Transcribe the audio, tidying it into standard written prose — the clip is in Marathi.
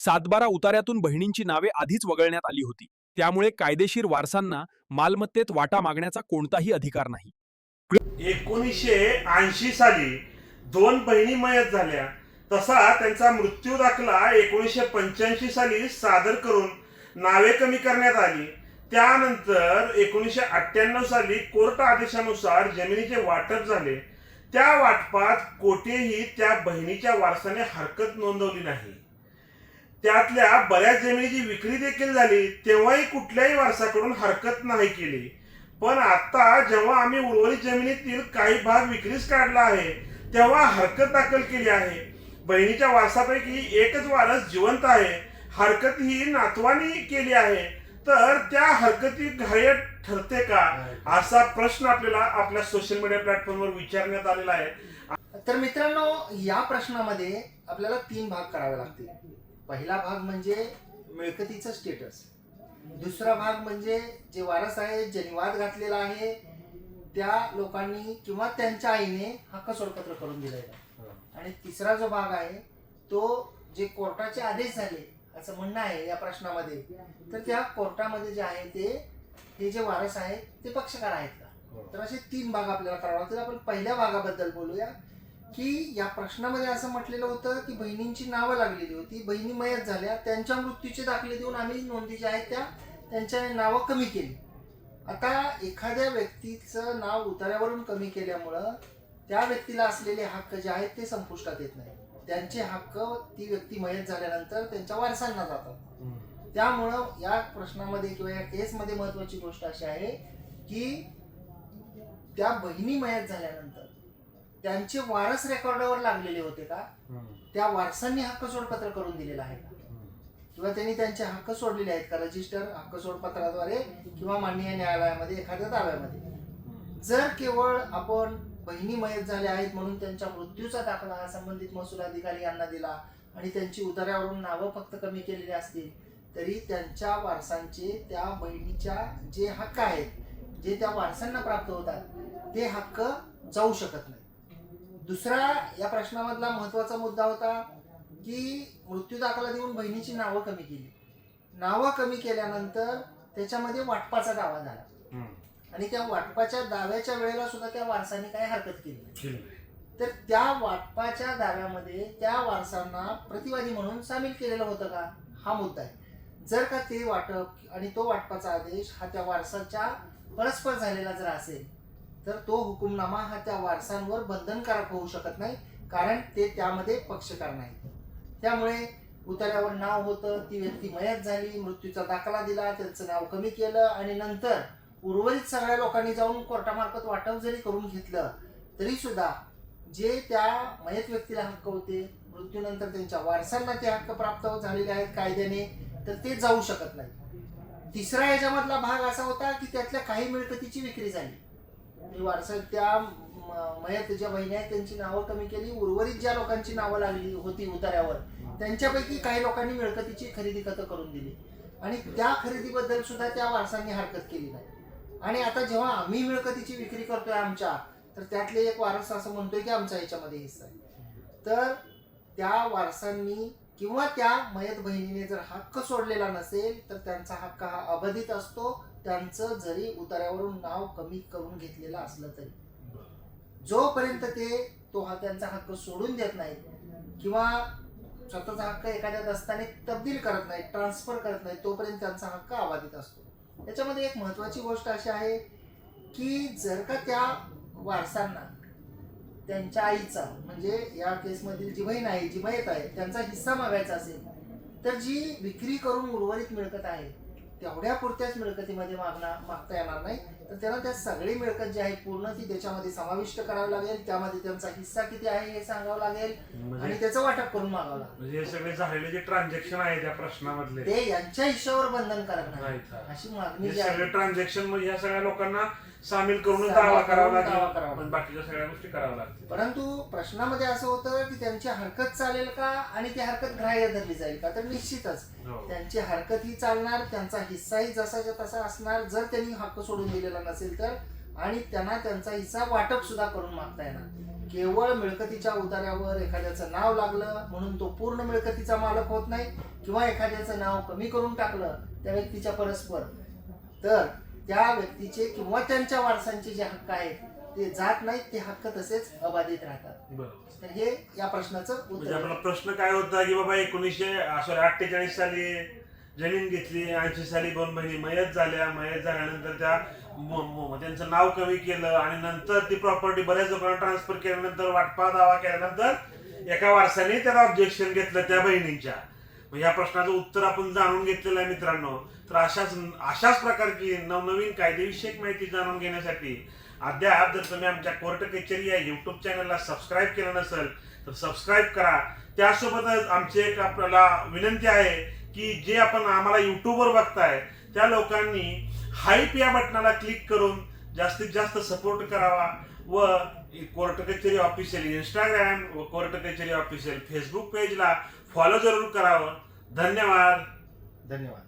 सातबारा उतार्यातून बहिणींची नावे आधीच वगळण्यात आली होती. त्यामुळे कायदेशीर वारसांना मालमत्तेत वाटा मागण्याचा कोणताही अधिकार नाही. 1980 साली दोन बहिणी मयत झाल्या. तसा त्यांचा मृत्यू दाखला 1985 साली सादर करून नावे कमी करण्यात आली. त्यानंतर 1998 साली कोर्ट आदेशानुसार जमिनीचे वाटप झाले. त्या वाटपात कोठेही त्या बहिणीच्या वारसाने हरकत नोंदवली नाही. त्यातल्या बऱ्याच जमिनीची विक्री देखील झाली, तेव्हाही कुठल्याही वारसाकडून हरकत नाही केली. पण आता जेव्हा आम्ही उर्वरित जमिनीतील काही भाग विक्रीस काढला आहे, तेव्हा हरकत दाखल केली आहे. बहिणीच्या वारसापैकी एकच वारस जिवंत आहे. हरकत ही नातवानी केली आहे, तर त्या हरकती ग्राह्य ठरते का, असा प्रश्न आपल्याला आपल्या सोशल मीडिया प्लॅटफॉर्मवर विचारण्यात आलेला आहे. तर मित्रांनो, या प्रश्नामध्ये आपल्याला 3 भाग करावे लागतील. पहिला भाग म्हणजे मिळकतीचं स्टेटस. दुसरा भाग म्हणजे जे वारस आहे, ज्यांनी वाद घातलेला आहे, त्या लोकांनी किंवा त्यांच्या आईने हक्क सोडपत्र करून दिलेलं आहे. आणि तिसरा जो भाग आहे तो जे कोर्टाचे आदेश झाले असं म्हणणं आहे या प्रश्नामध्ये, तर त्या कोर्टामध्ये जे आहे ते जे वारस आहेत ते पक्षकार आहेत का. तर असे 3 भाग आपल्याला करावे लागतील. आपण पहिल्या भागाबद्दल बोलूया की या प्रश्नामध्ये असं म्हटलेलं होतं की बहिणींची नावं लागलेली होती, बहिणी मयत झाल्या, त्यांच्या मृत्यूचे दाखले देऊन आम्ही नोंदी ज्या आहेत त्यांच्या नावं कमी केली. आता एखाद्या व्यक्तीचं नाव उतार्यावरून कमी केल्यामुळं त्या व्यक्तीला असलेले हक्क जे आहेत ते संपुष्टात येत नाही. त्यांचे हक्क ती व्यक्ती मयत झाल्यानंतर त्यांच्या वारसांना जातात. त्यामुळं या प्रश्नामध्ये किंवा या केसमध्ये महत्वाची गोष्ट अशी आहे की त्या बहिणी मयत झाल्यानंतर त्यांचे वारस रेकॉर्डावर लागलेले होते का, त्या वारसांनी हक्क सोडपत्र करून दिलेलं आहे का, किंवा त्यांनी त्यांचे हक्क सोडलेले आहेत का रजिस्टर हक्क सोडपत्राद्वारे किंवा माननीय न्यायालयामध्ये एखाद्या दाव्यामध्ये. जर केवळ आपण बहिणी मयत झाल्या आहेत म्हणून त्यांच्या मृत्यूचा दाखला संबंधित महसूल अधिकारी यांना दिला आणि त्यांची उतार्यावरून नावं फक्त कमी केलेली असतील, तरी त्यांच्या वारसांचे त्या बहिणीच्या जे हक्क आहेत, जे त्या वारसांना प्राप्त होतात, ते हक्क जाऊ शकत नाही. दुसरा या प्रश्नामधला महत्वाचा मुद्दा होता की मृत्यू दाखला देऊन बहिणीची नावं कमी केली. नावं कमी केल्यानंतर त्याच्यामध्ये वाटपाचा दावा झाला आणि त्या वाटपाच्या दाव्याच्या वेळेला सुद्धा त्या वारसांनी काही हरकत केली नाही. तर त्या वाटपाच्या दाव्यामध्ये त्या वारसांना प्रतिवादी म्हणून सामील केलेलं होतं का, हा मुद्दा आहे. जर का ते वाटप आणि तो वाटपाचा आदेश हा त्या वारसाच्या परस्पर झालेला जर असेल, तर तो हुकुमनामा हा त्या वारसांवर बंधनकारक होऊ शकत नाही, कारण ते त्यामध्ये पक्षकार नाही. त्यामुळे उतार्यावर नाव होतं, ती व्यक्ती मयत झाली, मृत्यूचा दाखला दिला, त्यांचं नाव कमी केलं आणि नंतर उर्वरित सगळ्या लोकांनी जाऊन कोर्टामार्फत वाटप जरी करून घेतलं, तरी सुद्धा जे त्या मयत व्यक्तीला हक्क होते, मृत्यूनंतर त्यांच्या वारसांना ते हक्क प्राप्त झालेले आहेत कायद्याने, तर ते जाऊ शकत नाही. तिसरा याच्यामधला भाग असा होता की त्यातल्या काही मिळकतीची विक्री झाली. वारसा त्या मयत ज्या बहिणी आहेत त्यांची नावं कमी केली, उर्वरित ज्या लोकांची नावं लागली होती उतार्यावर त्यांच्यापैकी काही लोकांनी मिळकतीची खरेदी खतं करून दिली आणि त्या खरेदीबद्दल सुद्धा त्या वारसांनी हरकत केली नाही. आणि आता जेव्हा आम्ही मिळकतीची विक्री करतोय आमच्या, तर त्यातले एक वारस असं म्हणतोय की आमचा याच्यामध्ये हिस्सा आहे. तर त्या वारसांनी किंवा त्या मयत बहिणीने जर हक्क सोडलेला नसेल, तर त्यांचा हक्क हा अबाधित असतो, त्यांचं जरी उतार्यावरून नाव कमी करून घेतलेलं असलं तरी. जोपर्यंत त्यांचा हक्क सोडून देत नाहीत किंवा स्वतःचा हक्क एखाद्या दस्ताने तब्दील करत नाहीत, ट्रान्सफर करत नाहीत, तोपर्यंत त्यांचा हक्क अबाधित असतो. याच्यामध्ये एक महत्वाची गोष्ट अशी आहे की जर का त्या वारसांना त्यांच्या आईचा, म्हणजे या केसमधील जी बहीण आहे, जी मयत आहे, त्यांचा हिस्सा मागायचा असेल, तर जी विक्री करून उर्वरित मिळकत आहे तेवढ्या पुरत्याच मिळकतीमध्ये मागता येणार नाही, तर त्यांना त्या सगळी मिळकत जी आहे पूर्ण ती त्याच्यामध्ये समाविष्ट करावी लागेल. त्यामध्ये त्यांचा हिस्सा किती आहे हे सांगावं लागेल आणि त्याचं वाटप करून मागावं लागेल. म्हणजे हे सगळे झालेले जे ट्रान्झॅक्शन आहे त्या प्रश्नामधले ते यांच्या हिश्श्यावर बंधनकारक नाही, अशी मागणी जी आहे. सगळे ट्रान्झॅक्शन मध्ये ह्या सगळ्या लोकांना सामील करून दावा करावा लागेल, पण बाकीच्या सगळ्या गोष्टी कराव्या लागतील. परंतु प्रश्नामध्ये असं होतं की त्यांची हरकत चालेल का आणि ती हरकत ग्राह्य धरली जाईल का, तर निश्चितच त्यांची हरकत ही चालणार, त्यांचा हिस्साही जसाच्या तसा असणार जर त्यांनी हक्क सोडून दिलेला नसेल तर. आणि त्यांना त्यांचा हिस्सा वाटप सुद्धा करून मागता येणार. केवळ मिळकतीच्या उतार्यावर एखाद्याचं नाव लागलं म्हणून तो पूर्ण मिळकतीचा मालक होत नाही, किंवा एखाद्याचं नाव कमी करून टाकलं त्या व्यक्तीच्या परस्पर, तर त्या व्यक्तीचे किंवा त्यांच्या वारसांचे जे हक्क आहेत ते जात नाहीत, ते हक्क तसेच अबाधित राहतात. बरोबर. तर हे या प्रश्नाचं म्हणजे उत्तर आपला आहे. प्रश्न काय होता की बाबा 1948 साली जमीन घेतली, 80 साली 2 बहिणी मयत झाल्यानंतर त्यांचं नाव कमी केलं आणि नंतर ती प्रॉपर्टी बऱ्याच लोकांना ट्रान्सफर केल्यानंतर वाटपा दावा केल्यानंतर एका वारसाने त्याला ऑब्जेक्शन घेतलं त्या बहिणींच्या. या प्रश्नाचं उत्तर आपण जाणून घेतलेलं आहे मित्रांनो. तर अशाच प्रकारची नवनवीन कायदेविषयक माहिती जाणून घेण्यासाठी अद्याप जर तुम्ही आमच्या कोर्ट कचेरी या युट्यूब चॅनलला सबस्क्राईब केलं नसेल तर सबस्क्राईब करा. त्यासोबतच आमची एक आपल्याला विनंती आहे की जे आपण आम्हाला युट्यूबवर बघताय त्या लोकांनी हाईप या बटनाला क्लिक करून जास्तीत जास्त सपोर्ट करावा व कोर्ट कचेरी ऑफिशियल इंस्टाग्राम व कोर्ट कचेरी ऑफिशियल फेसबुक पेजला फॉलो जरूर करावं. धन्यवाद. धन्यवाद.